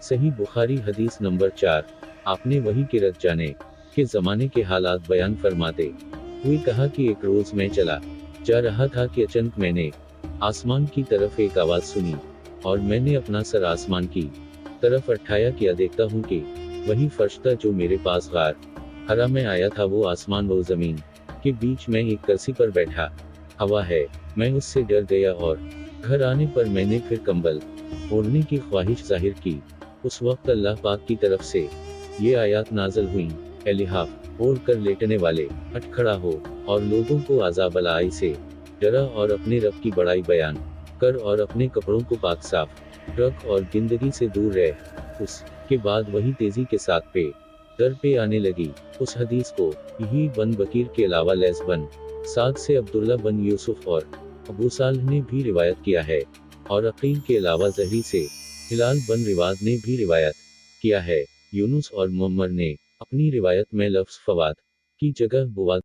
सही बुखारी हदीस नंबर 4। आपने वही किरत जाने के जमाने के हालात बयान फरमाते हुए कहा कि एक रोज मैं चला जा रहा था कि अचानक मैंने आसमान की तरफ एक आवाज सुनी, और मैंने अपना सर आसमान की तरफ उठाया, किया देखता हूँ कि वही फरिश्ता जो मेरे पास गार हरा में आया था, वो आसमान व जमीन के बीच में एक कुर्सी पर बैठा हवा है। मैं उससे डर गया और घर आने पर मैंने फिर कंबल ओढ़ने की ख्वाहिश जाहिर की। उस वक्त अल्लाह पाक की तरफ से ये आयत नाज़िल हुई, ए लिहाफ ओढ़ कर लेटने वाले, हट खड़ा हो और लोगों को अज़ाब अलाई से डरा और अपने रब की बड़ाई बयान कर और अपने कपड़ों को पाक साफ रख और गंदगी से दूर रह। उसके बाद वही तेजी के साथ पे दर पे आने लगी। उस हदीस को यही बन बकीर के अलावा लैस बन साद से अब्दुल्ला बन यूसुफ और अबू साल्ह ने भी रिवायत किया है, और अकील के अलावा ज़हरी से हिलाल बन रिवाद ने भी रिवायत किया है। यूनुस और मुअम्मर ने अपनी रिवायत में लफ्ज़ फवाद की जगह बुवाद